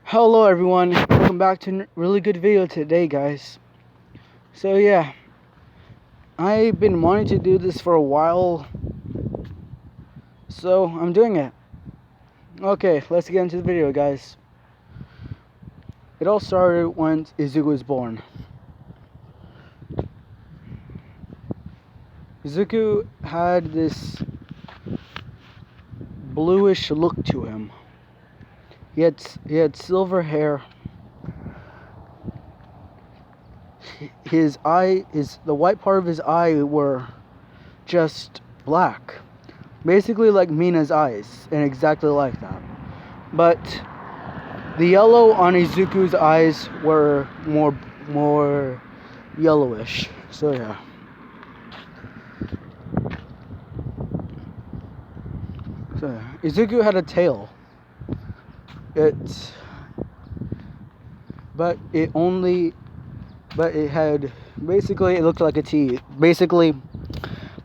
Hello everyone, welcome back to a really good video today, guys. So yeah, I've been wanting to do this for a while, so I'm doing it. Okay, let's get into the video, guys. It all started when Izuku was born. Izuku had this bluish look to him. He had silver hair. The white part of his eye were just black. Basically like Mina's eyes, and exactly like that. But the yellow on Izuku's eyes were more yellowish. So yeah. Izuku had a tail. But it had, basically it looked like a T. Basically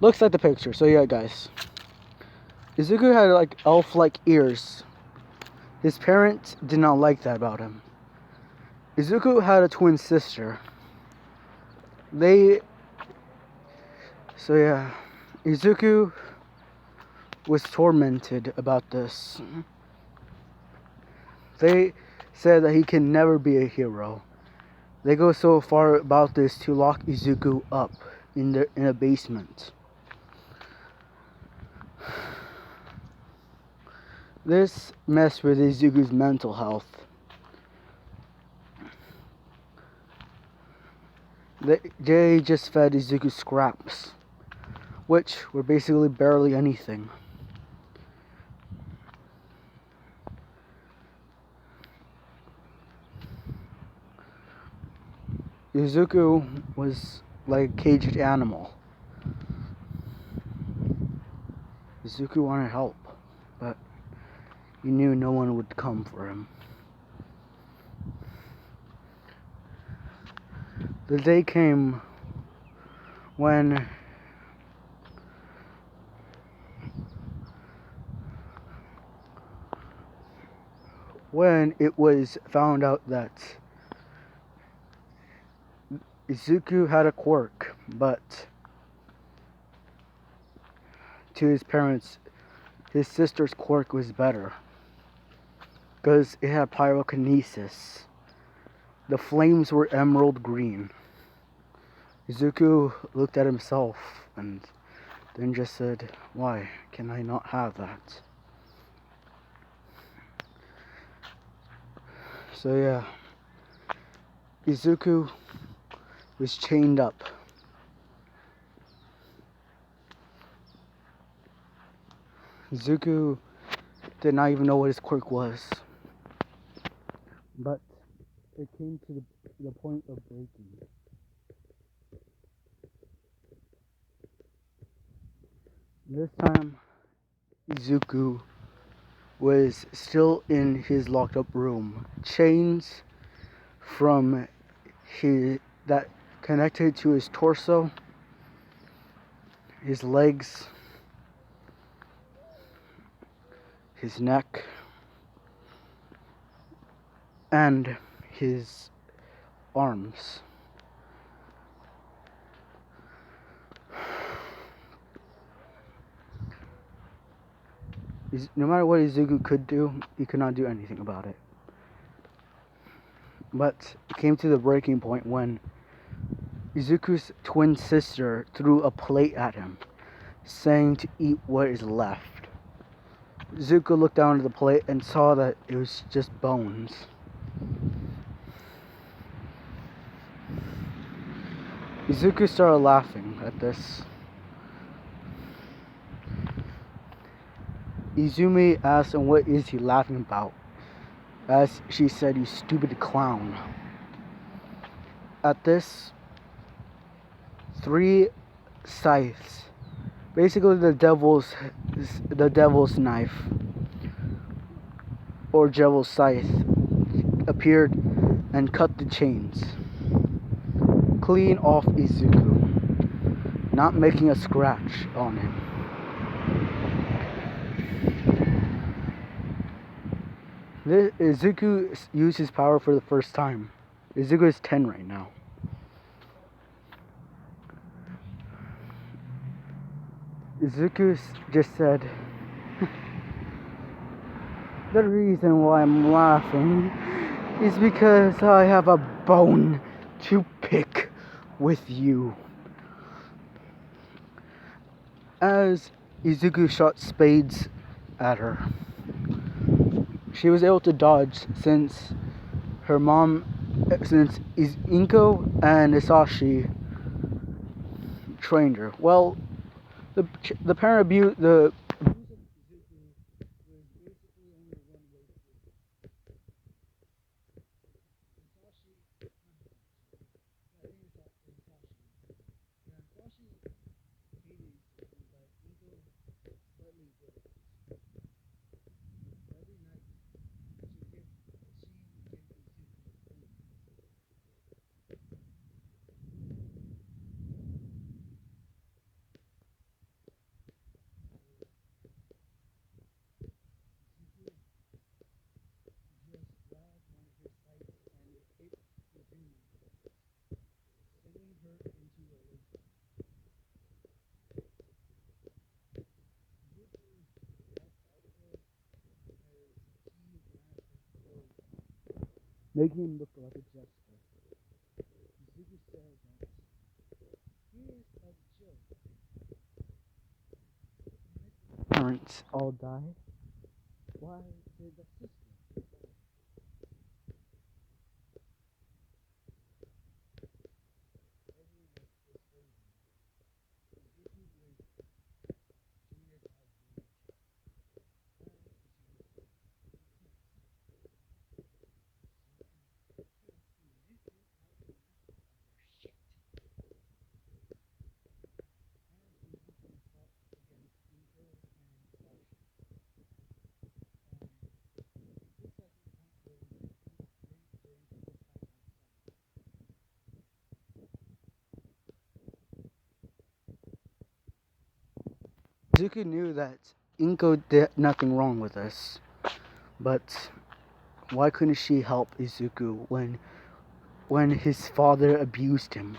looks like the picture. So yeah, guys. Izuku had like elf-like ears. His parents did not like that about him. Izuku had a twin sister. So yeah, Izuku was tormented about this. They said that he can never be a hero. They go so far about this to lock Izuku up in a basement. This messed with Izuku's mental health. They just fed Izuku scraps, which were basically barely anything. Izuku was like a caged animal. Izuku wanted help, but he knew no one would come for him. The day came when it was found out that Izuku had a quirk, but to his parents, his sister's quirk was better because it had pyrokinesis. The flames were emerald green. Izuku looked at himself and then just said, "Why can I not have that?" So yeah, Izuku was chained up. Zuko did not even know what his quirk was. But it came to the point of breaking. This time, Izuku was still in his locked up room. Chains from that connected to his torso, his legs, his neck, and his arms. No matter what Izuku could do, he could not do anything about it. But it came to the breaking point when Izuku's twin sister threw a plate at him, saying to eat what is left. Zuko looked down at the plate and saw that it was just bones. Izuku started laughing at this. Izumi asked him what is he laughing about, as she said, "You stupid clown." At this, 3 scythes, basically the devil's knife or devil's scythe, appeared and cut the chains clean off Izuku, not making a scratch on him. Izuku used his power for the first time. Izuku is 10 right now. Izuku just said, the reason why I'm laughing is because I have a bone to pick with you. As Izuku shot spades at her, she was able to dodge since Inko and Isashi trained her. Well, the parent abuse the making him look like a jester. Izuku said that he is a joke. Parents all die. Why did the sister? Zuko knew that Inko did nothing wrong with us, but why couldn't she help Izuku when his father abused him?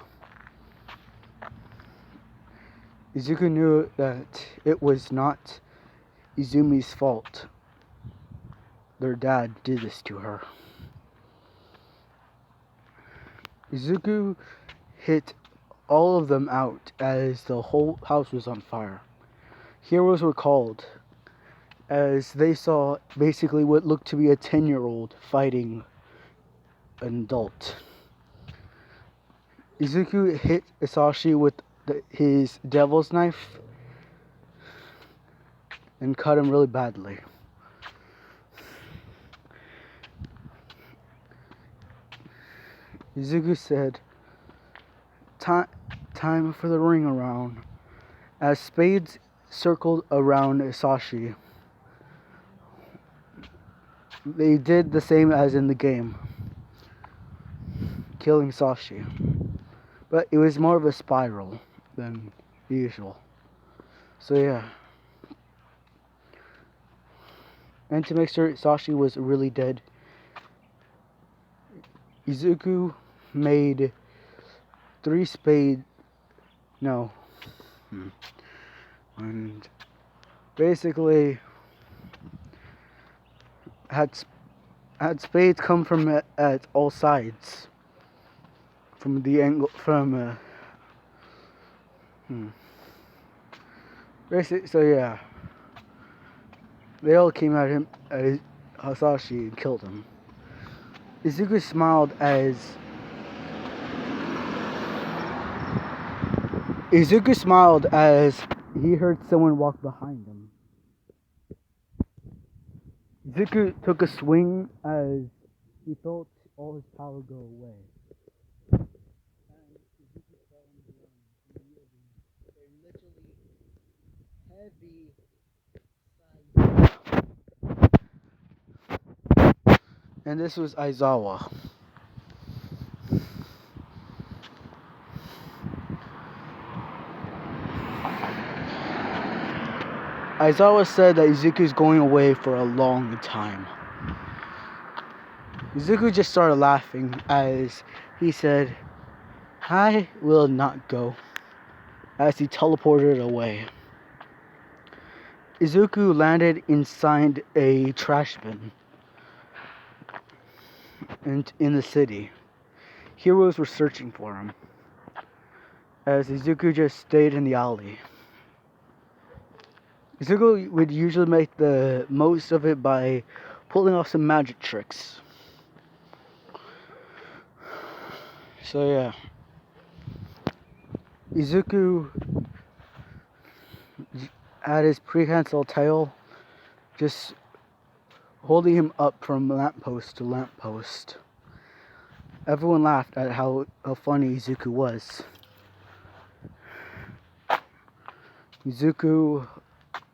Izuku knew that it was not Izumi's fault. Their dad did this to her. Izuku hit all of them out as the whole house was on fire. Heroes were called as they saw basically what looked to be a 10-year-old fighting an adult. Izuku hit Isashi with his devil's knife and cut him really badly. Izuku said, time for the ring around. As spades circled around Isashi, they did the same as in the game, killing Isashi. But it was more of a spiral than usual. So yeah. And to make sure Isashi was really dead, Izuku made 3 spades. No. And basically had spades come from at all sides. From the angle, basically, so yeah. They all came at him, at Hasashi, and killed him. Izuku smiled as he heard someone walk behind him. Izuku took a swing as he felt all his power go away. And Izuku fell on the ground, yielding a literally heavy side. And this was Aizawa. Aizawa said that Izuku is going away for a long time. Zuko just started laughing as he said, "I will not go," as he teleported away. Izuku landed inside a trash bin in the city. Heroes were searching for him, as Izuku just stayed in the alley. Zuko would usually make the most of it by pulling off some magic tricks. So yeah, Izuku had his prehensile tail just holding him up from lamppost to lamppost. Everyone laughed at how funny Izuku was. Izuku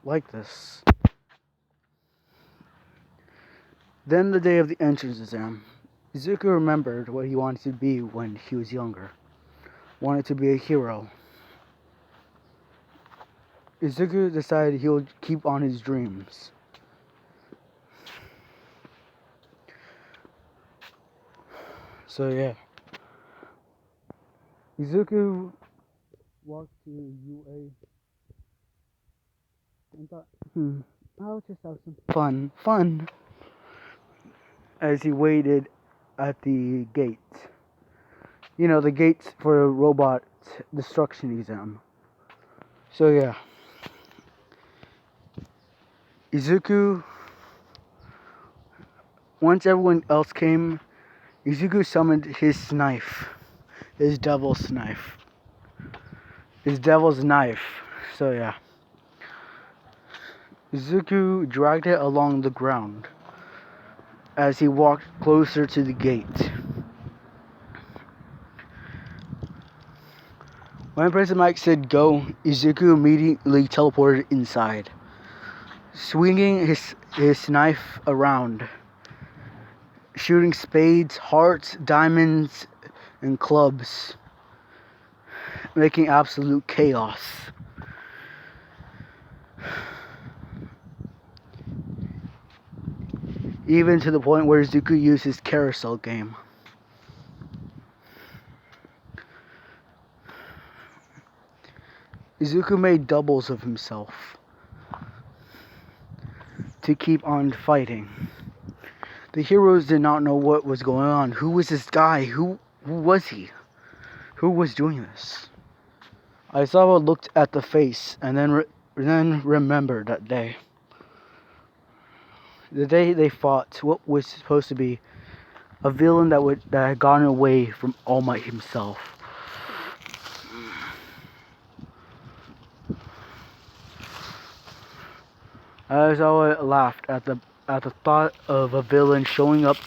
liked this. Then the day of the entrance exam, Zuko remembered what he wanted to be when he was younger. Wanted to be a hero. Zuko decided he would keep on his dreams. So yeah. Zuko walked to UA and thought, I'll just have some fun, as he waited at the gate. You know, the gates for a robot destruction exam. So yeah. Izuku, once everyone else came, Izuku summoned his knife. His devil's knife. So yeah. Izuku dragged it along the ground as he walked closer to the gate. When President Mike said go, Izuku immediately teleported inside, swinging his knife around, shooting spades, hearts, diamonds, and clubs, making absolute chaos. Even to the point where Zuko used his carousel game. Zuko made doubles of himself to keep on fighting. The heroes did not know what was going on. Who was this guy? Who was he? Who was doing this? Aizawa looked at the face and then remembered that day. The day they fought what was supposed to be a villain that had gotten away from All Might himself. Aizawa laughed at the thought of a villain showing up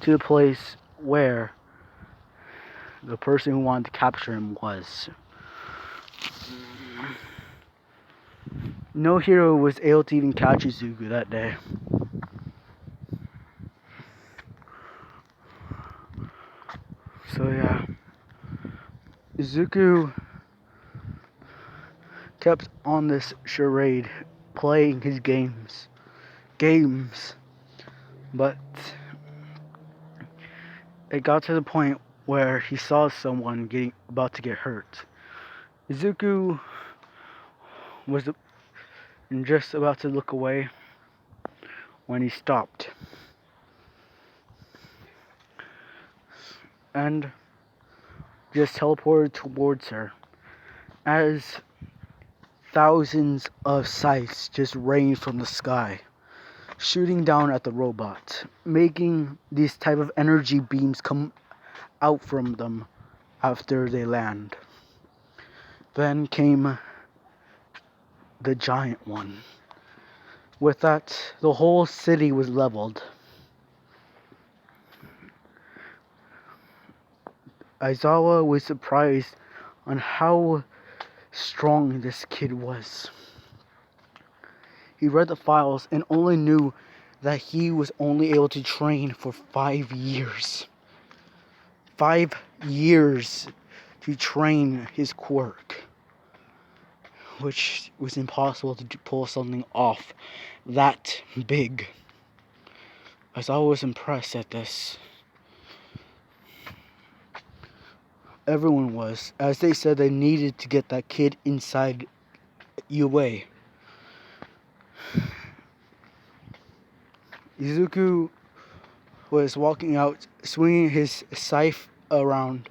to the place where the person who wanted to capture him was. No hero was able to even catch Zuko that day. So yeah, Zuko kept on this charade, playing his games, but it got to the point where he saw someone about to get hurt. Zuko was just about to look away when he stopped and just teleported towards her as thousands of scythes just rained from the sky, shooting down at the robot, making these type of energy beams come out from them after they land. Then came the giant one. With that, the whole city was leveled. Aizawa was surprised on how strong this kid was. He read the files and only knew that he was only able to train for 5 years. 5 years to train his quirk, which was impossible to pull something off that big. Aizawa was impressed at this. Everyone was, as they said they needed to get that kid inside UA. Izuku was walking out, swinging his scythe around.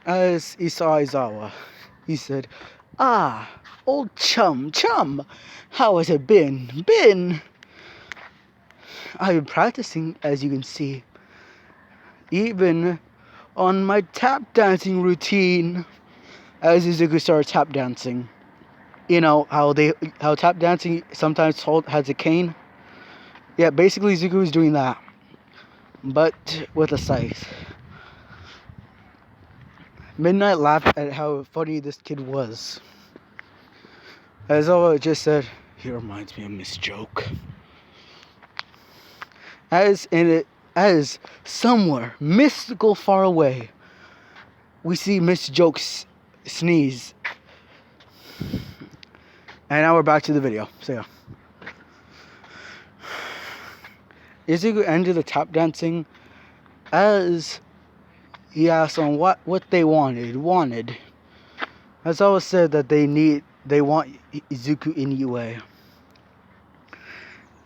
As he saw Aizawa, he said, "Ah, old chum, how has it been? I've been practicing, as you can see, even on my tap dancing routine." As Izuku started tap dancing, you know how tap dancing sometimes has a cane. Yeah, basically Izuku was doing that, but with a scythe. Midnight laughed at how funny this kid was. Aizawa just said, "He reminds me of Miss Joke." As somewhere mystical far away, we see Miss Joke's sneeze. And now we're back to the video. So yeah. Izuku ended the tap dancing as he asked on what they wanted. As always said that they want Izuku in UA.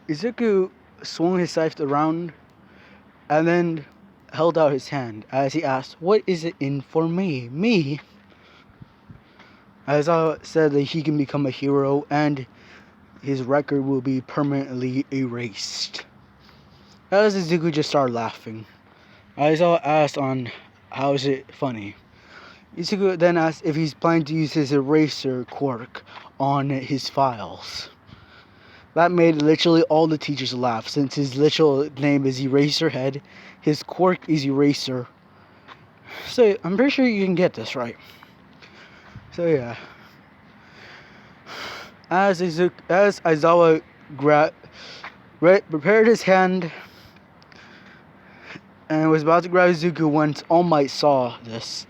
Izuku swung his scythe around and then held out his hand as he asked, "What is it in for me? Me?" Aizawa said that he can become a hero and his record will be permanently erased. As Izuku just started laughing, Aizawa asked on how is it funny. Izuku then asked if he's planning to use his eraser quirk on his files. That made literally all the teachers laugh since his literal name is Eraserhead, his quirk is Eraser. So I'm pretty sure you can get this right. So yeah. As Aizawa prepared his hand and was about to grab Izuku when All Might saw this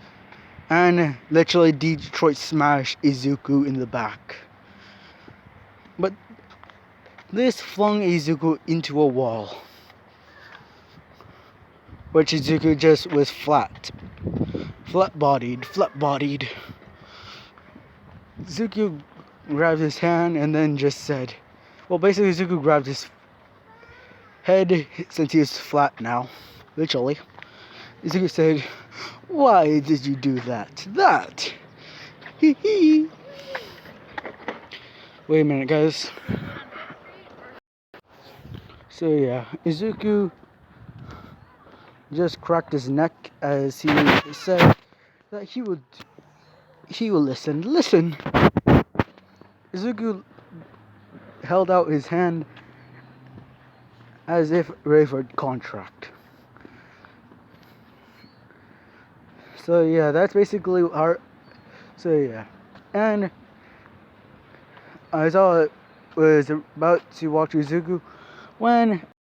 and literally Detroit smashed Izuku in the back. But this flung Izuku into a wall, which Izuku just was flat-bodied. Izuku grabbed his hand and then just said, well, basically Izuku grabbed his head since he was flat now, literally. Izuku said, "Why did you do that? Hee hee." Wait a minute, guys. So yeah, Izuku just cracked his neck as he said that he will listen. Izuku held out his hand as if ready for contract. So yeah, that's basically our. So yeah, and Aizawa was about to walk to Izuku when